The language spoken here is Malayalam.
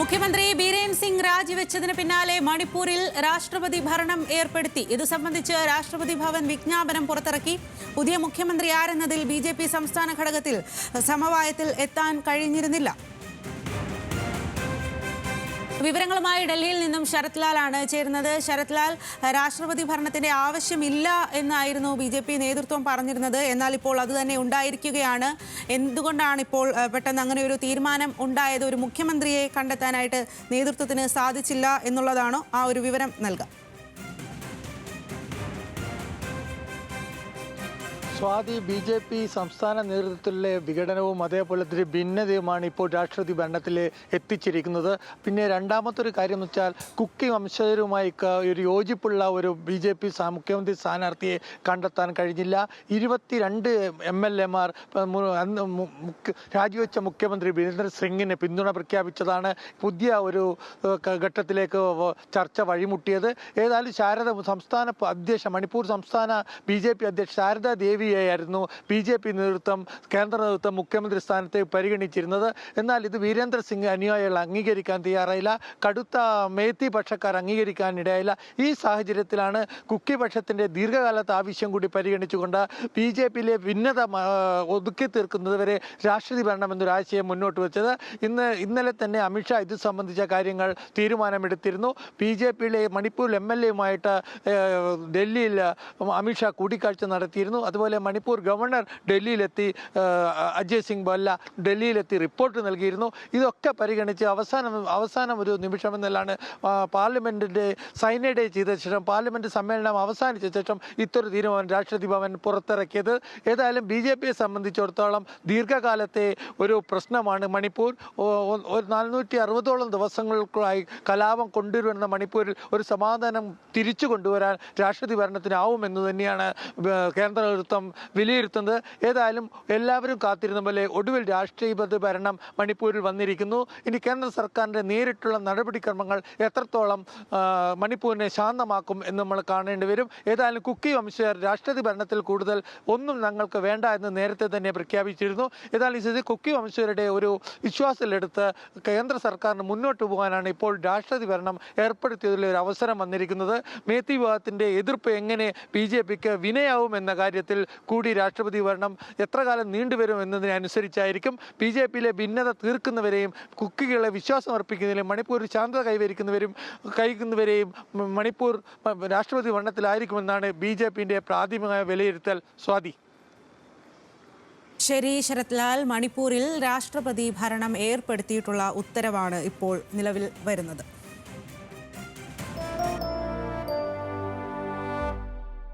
മുഖ്യമന്ത്രി ബീരേൻ സിംഗ് രാജിവെച്ചതിന് പിന്നാലെ മണിപ്പൂരിൽ രാഷ്ട്രപതി ഭരണം ഏർപ്പെടുത്തി. ഇത് സംബന്ധിച്ച് രാഷ്ട്രപതി ഭവൻ വിജ്ഞാപനം പുറത്തിറക്കി. പുതിയ മുഖ്യമന്ത്രി ആരെന്നതിൽ ബിജെപി സംസ്ഥാന ഘടകത്തിൽ സമവായത്തിൽ എത്താൻ കഴിഞ്ഞിരുന്നില്ല. വിവരങ്ങളുമായി ഡൽഹിയിൽ നിന്നും ശരത് ലാലാണ് ചേരുന്നത്. ശരത് ലാൽ, രാഷ്ട്രപതി ഭരണത്തിന്റെ ആവശ്യമില്ല എന്നായിരുന്നു ബിജെപി നേതൃത്വം പറഞ്ഞിരുന്നത്. എന്നാൽ ഇപ്പോൾ അത് തന്നെ ഉണ്ടായിരിക്കുകയാണ്. എന്തുകൊണ്ടാണ് ഇപ്പോൾ പെട്ടെന്ന് അങ്ങനെ ഒരു തീരുമാനം ഉണ്ടായത്? ഒരു മുഖ്യമന്ത്രിയെ കണ്ടെത്താനായിട്ട് നേതൃത്വത്തിന് സാധിച്ചില്ല എന്നുള്ളതാണോ? ആ ഒരു വിവരം നൽകാം. സ്വാതി, BJP സംസ്ഥാന നേതൃത്വത്തിലെ വിഘടനവും അതേപോലെ തന്നെ ഭിന്നതയുമാണ് ഇപ്പോൾ രാഷ്ട്രപതി ഭരണത്തിൽ എത്തിച്ചിരിക്കുന്നത്. പിന്നെ രണ്ടാമത്തെ ഒരു കാര്യം എന്ന് വെച്ചാൽ കുക്കി വംശജരുമായി ഒരു യോജിപ്പുള്ള ഒരു BJP മുഖ്യമന്ത്രി സ്ഥാനാർത്ഥിയെ കണ്ടെത്താൻ കഴിഞ്ഞില്ല. 22 MLA-മാർ രാജിവെച്ച മുഖ്യമന്ത്രി ബീരേന്ദ്ര സിംഗിന് പിന്തുണ പ്രഖ്യാപിച്ചതാണ് പുതിയ ഒരു ഘട്ടത്തിലേക്ക് ചർച്ച വഴിമുട്ടിയത്. ഏതായാലും മണിപ്പൂർ സംസ്ഥാന BJP അധ്യക്ഷ ശാരദാ ദേവി ായിരുന്നു BJP നേതൃത്വം, കേന്ദ്ര നേതൃത്വം മുഖ്യമന്ത്രി സ്ഥാനത്തേക്ക് പരിഗണിച്ചിരുന്നത്. എന്നാൽ ഇത് വീരേന്ദ്ര സിംഗ് അനുയായികൾ അംഗീകരിക്കാൻ തയ്യാറായില്ല. കടുത്ത മേത്തി പക്ഷക്കാർ അംഗീകരിക്കാൻ ഇടയായില്ല. ഈ സാഹചര്യത്തിലാണ് കുക്കി പക്ഷത്തിന്റെ ദീർഘകാലത്തെ ആവശ്യം കൂടി പരിഗണിച്ചുകൊണ്ട് BJP-യിലെ ഭിന്നത ഒതുക്കി തീർക്കുന്നതുവരെ രാഷ്ട്രപതി ഭരണം എന്നൊരാശയം മുന്നോട്ട് വെച്ചത്. ഇന്നലെ തന്നെ അമിത്ഷാ ഇത് സംബന്ധിച്ച കാര്യങ്ങൾ തീരുമാനമെടുത്തിരുന്നു. BJP-യിലെ മണിപ്പൂർ MLA-യുമായിട്ട് ഡൽഹിയിൽ അമിത്ഷാ കൂടിക്കാഴ്ച നടത്തിയിരുന്നു. അതുപോലെ മണിപ്പൂർ ഗവർണർ ഡൽഹിയിലെത്തി, അജയ് സിംഗ് ഭല്ല ഡൽഹിയിലെത്തി റിപ്പോർട്ട് നൽകിയിരുന്നു. ഇതൊക്കെ പരിഗണിച്ച് അവസാനം ഒരു നിമിഷമെന്നല്ലാണ് പാർലമെന്റിന്റെ സൈനഡേ ചെയ്ത ശേഷം, പാർലമെന്റ് സമ്മേളനം അവസാനിച്ച ശേഷം ഇത്തരം തീരുമാനം രാഷ്ട്രപതി ഭവൻ പുറത്തിറക്കിയത്. ഏതായാലും BJP-യെ സംബന്ധിച്ചിടത്തോളം ദീർഘകാലത്തെ ഒരു പ്രശ്നമാണ് മണിപ്പൂർ. 460ഓളം ദിവസങ്ങൾക്കായി കലാപം കൊണ്ടുവരുന്ന മണിപ്പൂരിൽ ഒരു സമാധാനം തിരിച്ചു കൊണ്ടുവരാൻ രാഷ്ട്രപതി ഭരണത്തിനാവുമെന്ന് തന്നെയാണ് കേന്ദ്ര നേതൃത്വം വിലയിരുത്തുന്നത്. ഏതായാലും എല്ലാവരും കാത്തിരുന്ന പോലെ ഒടുവിൽ രാഷ്ട്രീയപതി ഭരണം മണിപ്പൂരിൽ വന്നിരിക്കുന്നു. ഇനി കേന്ദ്ര സർക്കാരിൻ്റെ നേരിട്ടുള്ള നടപടിക്രമങ്ങൾ എത്രത്തോളം മണിപ്പൂരിനെ ശാന്തമാക്കും എന്ന് നമ്മൾ കാണേണ്ടി വരും. ഏതായാലും കുക്കി വംശജർ രാഷ്ട്രപതി ഭരണത്തിൽ കൂടുതൽ ഒന്നും ഞങ്ങൾക്ക് വേണ്ട എന്ന് നേരത്തെ തന്നെ പ്രഖ്യാപിച്ചിരുന്നു. ഏതായാലും കുക്കി വംശജരുടെ ഒരു വിശ്വാസത്തിലെടുത്ത് കേന്ദ്ര സർക്കാരിന് മുന്നോട്ട് പോകാനാണ് ഇപ്പോൾ രാഷ്ട്രപതി ഭരണം ഏർപ്പെടുത്തിയതിൽ ഒരു അവസരം വന്നിരിക്കുന്നത്. മേത്തി വിഭാഗത്തിൻ്റെ എതിർപ്പ് എങ്ങനെ BJP-ക്ക് വിനയാവും എന്ന കാര്യത്തിൽ കൂടി രാഷ്ട്രപതി ഭരണം എത്ര കാലം നീണ്ടുവരും എന്നതിനനുസരിച്ചായിരിക്കും. BJP-യിലെ ഭിന്നത തീർക്കുന്നവരെയും കുക്കികളെ വിശ്വാസം അർപ്പിക്കുന്നതിലും മണിപ്പൂരിൽ ശാന്തത കൈവരിക്കുന്നവരെയും മണിപ്പൂർ രാഷ്ട്രപതി ഭരണത്തിലായിരിക്കുമെന്നാണ് BJP-ന്റെ പ്രാഥമികമായ വിലയിരുത്തൽ. സ്വാതി. ശരി ശരത് ലാൽ, മണിപ്പൂരിൽ രാഷ്ട്രപതി ഭരണം ഏർപ്പെടുത്തിയിട്ടുള്ള ഉത്തരവാണ് ഇപ്പോൾ നിലവിൽ വരുന്നത്.